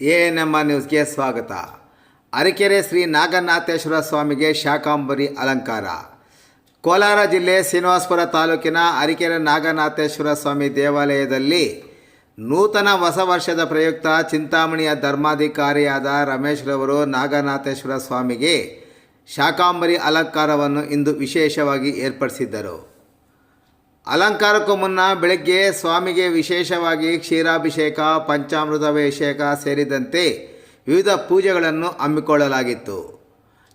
ANM ನ್ಯೂಸ್ಗೆ ಸ್ವಾಗತ. ಅರಕೆರೆ ಶ್ರೀ ನಾಗನಾಥೇಶ್ವರ ಸ್ವಾಮಿಗೆ ಶಾಕಾಂಬರಿ ಅಲಂಕಾರ. ಕೋಲಾರ ಜಿಲ್ಲೆ ಶ್ರೀನಿವಾಸಪುರ ತಾಲೂಕಿನ ಅರಕೆರೆ ನಾಗನಾಥೇಶ್ವರ ಸ್ವಾಮಿ ದೇವಾಲಯದಲ್ಲಿ ನೂತನ ಹೊಸ ವರ್ಷದ ಪ್ರಯುಕ್ತ ಚಿಂತಾಮಣಿಯ ಧರ್ಮಾಧಿಕಾರಿಯಾದ ರಮೇಶ್ ರವರು ನಾಗನಾಥೇಶ್ವರ ಸ್ವಾಮಿಗೆ ಶಾಕಾಂಬರಿ ಅಲಂಕಾರವನ್ನು ಇಂದು ವಿಶೇಷವಾಗಿ ಏರ್ಪಡಿಸಿದ್ದರು. ಅಲಂಕಾರಕ್ಕೂ ಮುನ್ನ ಬೆಳಗ್ಗೆ ಸ್ವಾಮಿಗೆ ವಿಶೇಷವಾಗಿ ಕ್ಷೀರಾಭಿಷೇಕ, ಪಂಚಾಮೃತಾಭಿಷೇಕ ಸೇರಿದಂತೆ ವಿವಿಧ ಪೂಜೆಗಳನ್ನು ಹಮ್ಮಿಕೊಳ್ಳಲಾಗಿತ್ತು.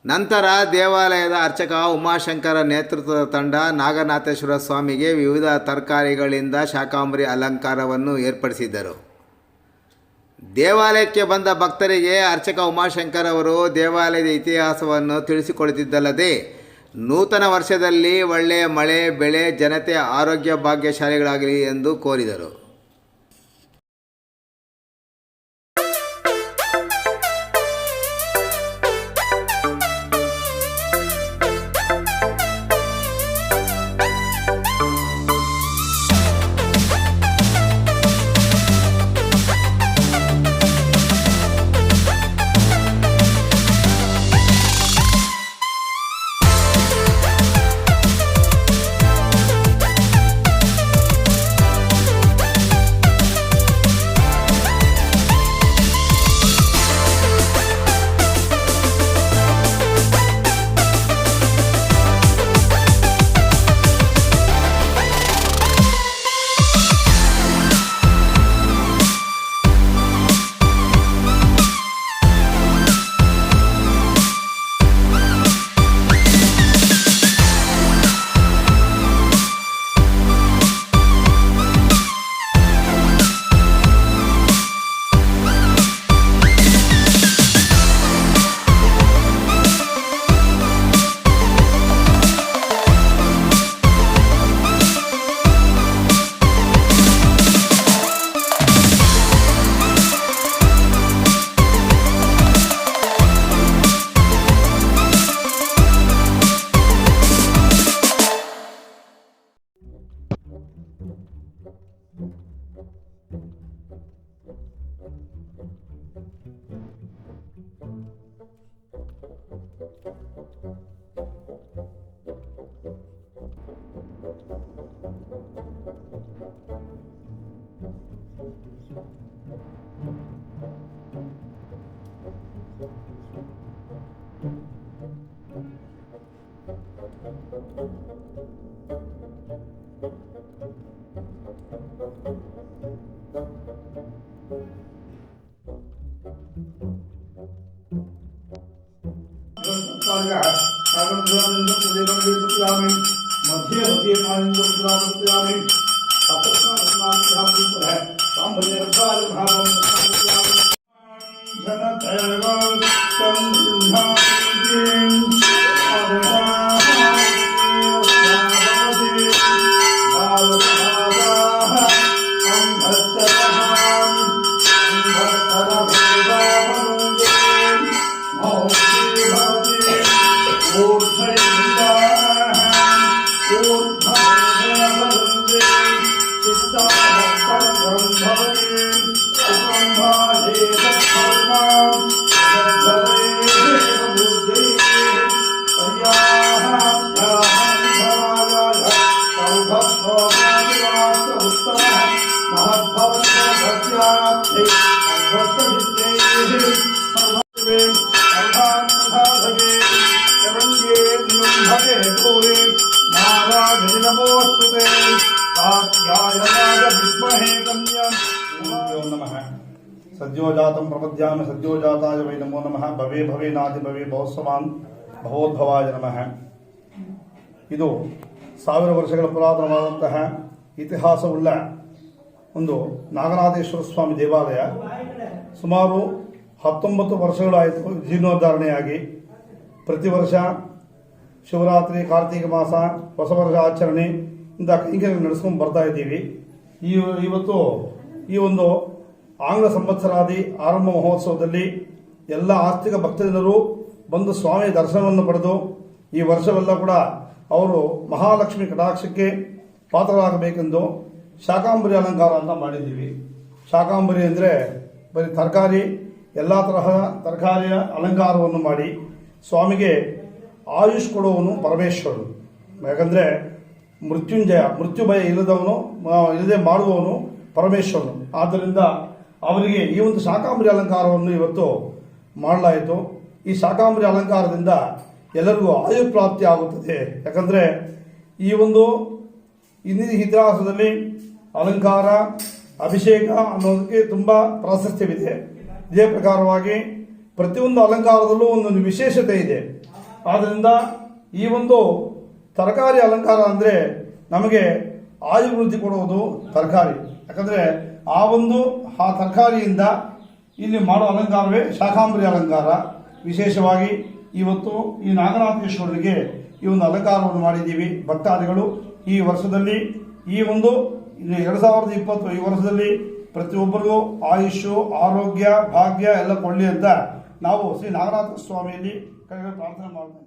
ನಂತರ ದೇವಾಲಯದ ಅರ್ಚಕ ಉಮಾಶಂಕರ ನೇತೃತ್ವದ ತಂಡ ನಾಗನಾಥೇಶ್ವರ ಸ್ವಾಮಿಗೆ ವಿವಿಧ ತರಕಾರಿಗಳಿಂದ ಶಾಕಾಂಬರಿ ಅಲಂಕಾರವನ್ನು ಏರ್ಪಡಿಸಿದ್ದರು. ದೇವಾಲಯಕ್ಕೆ ಬಂದ ಭಕ್ತರಿಗೆ ಅರ್ಚಕ ಉಮಾಶಂಕರ್ ಅವರು ದೇವಾಲಯದ ಇತಿಹಾಸವನ್ನು ತಿಳಿಸಿಕೊಡುತ್ತಿದ್ದಲ್ಲದೆ ನೂತನ ವರ್ಷದಲ್ಲಿ ಒಳ್ಳೆಯ ಮಳೆ ಬೆಳೆ ಜನತೆ ಆರೋಗ್ಯ ಭಾಗ್ಯಶಾಲಿಗಳಾಗಲಿ ಎಂದು ಕೋರಿದರು. ಸದ್ಯೋಜಾತಂ ಪ್ರಪದ್ಯಾಮ ಸದ್ಯೋಜಾತಾಯ ವೈ ನಮೋ ನಮಃ. ಭವೇ ಭವೇ ನಾದಿ ಭವೇ ಭವಸ್ವಾನ್ ಭವೋದ್ಭವಾಯ ನಮಃ. ಇದು 1000 ವರ್ಷಗಳ ಪುರಾತನವಾದಂತಹ ಇತಿಹಾಸವುಳ್ಳ ಒಂದು ನಾಗನಾಥೇಶ್ವರ ಸ್ವಾಮಿ ದೇವಾಲಯ. ಸುಮಾರು 19 ವರ್ಷಗಳಾಯಿತು ಜೀರ್ಣೋದ್ಧಾರಣೆಯಾಗಿ. ಪ್ರತಿ ವರ್ಷ ಶಿವರಾತ್ರಿ, ಕಾರ್ತಿಕ ಮಾಸ, ಹೊಸ ವರ್ಷ ಆಚರಣೆ ಇಂಥ ಕೈಂಕರ್ಯ ನಡೆಸ್ಕೊಂಡು ಬರ್ತಾ ಇದ್ದೀವಿ. ಇವತ್ತು ಈ ಒಂದು ಆಂಗ್ಲ ಸಂವತ್ಸರಾದಿ ಆರಂಭ ಮಹೋತ್ಸವದಲ್ಲಿ ಎಲ್ಲ ಆಸ್ತಿಕ ಭಕ್ತಜನರು ಬಂದು ಸ್ವಾಮಿಯ ದರ್ಶನವನ್ನು ಪಡೆದು ಈ ವರ್ಷವೆಲ್ಲ ಕೂಡ ಅವರು ಮಹಾಲಕ್ಷ್ಮಿ ಕಟಾಕ್ಷಕ್ಕೆ ಪಾತ್ರರಾಗಬೇಕೆಂದು ಶಾಕಾಂಬರಿ ಅಲಂಕಾರ ಅಂತ ಮಾಡಿದ್ದೀವಿ. ಶಾಕಾಂಬರಿ ಅಂದರೆ ಬರೀ ತರಕಾರಿ ಎಲ್ಲ ತರಹದ ತರಕಾರಿಯ ಅಲಂಕಾರವನ್ನು ಮಾಡಿ ಸ್ವಾಮಿಗೆ ಆಯುಷ್ ಕೊಡುವವನು ಪರಮೇಶ್ವರನು. ಯಾಕಂದರೆ ಮೃತ್ಯು ಭಯ ಇಲ್ಲದೆ ಮಾಡುವವನು ಪರಮೇಶ್ವರನು. ಆದ್ದರಿಂದ ಅವರಿಗೆ ಈ ಒಂದು ಶಾಕಾಂಬರಿ ಅಲಂಕಾರವನ್ನು ಇವತ್ತು ಮಾಡಲಾಯಿತು. ಈ ಶಾಕಾಂಬರಿ ಅಲಂಕಾರದಿಂದ ಎಲ್ಲರಿಗೂ ಆಯು ಪ್ರಾಪ್ತಿ ಆಗುತ್ತದೆ. ಯಾಕಂದರೆ ಈ ಒಂದು ಇಂದಿನ ಇತಿಹಾಸದಲ್ಲಿ ಅಲಂಕಾರ ಅಭಿಷೇಕ ಅನ್ನೋದಕ್ಕೆ ತುಂಬ ಪ್ರಾಶಸ್ತ್ಯವಿದೆ. ಇದೇ ಪ್ರಕಾರವಾಗಿ ಪ್ರತಿಯೊಂದು ಅಲಂಕಾರದಲ್ಲೂ ಒಂದೊಂದು ವಿಶೇಷತೆ ಇದೆ. ಆದ್ದರಿಂದ ಈ ಒಂದು ತರಕಾರಿ ಅಲಂಕಾರ ಅಂದರೆ ನಮಗೆ ಆಯು ವೃದ್ಧಿ ಕೊಡುವುದು ತರಕಾರಿ. ಯಾಕಂದರೆ ಆ ತರಕಾರಿಯಿಂದ ಇಲ್ಲಿ ಮಾಡೋ ಅಲಂಕಾರವೇ ಶಾಕಾಂಬರಿ ಅಲಂಕಾರ. ವಿಶೇಷವಾಗಿ ಇವತ್ತು ಈ ನಾಗನಾಥೇಶ್ವರನಿಗೆ ಈ ಒಂದು ಅಲಂಕಾರವನ್ನು ಮಾಡಿದ್ದೀವಿ ಭಕ್ತಾದಿಗಳು. ಈ ವರ್ಷದಲ್ಲಿ ಈ ಒಂದು 2020 ಈ ವರ್ಷದಲ್ಲಿ ಪ್ರತಿಯೊಬ್ಬರಿಗೂ ಆಯುಷು ಆರೋಗ್ಯ ಭಾಗ್ಯ ಎಲ್ಲ ಕೊಳ್ಳಿ ಅಂತ ನಾವು ಶ್ರೀ ನಾಗನಾಥ ಸ್ವಾಮಿಯಲ್ಲಿ ಪ್ರಾರ್ಥನೆ ಮಾಡ್ತೇವೆ.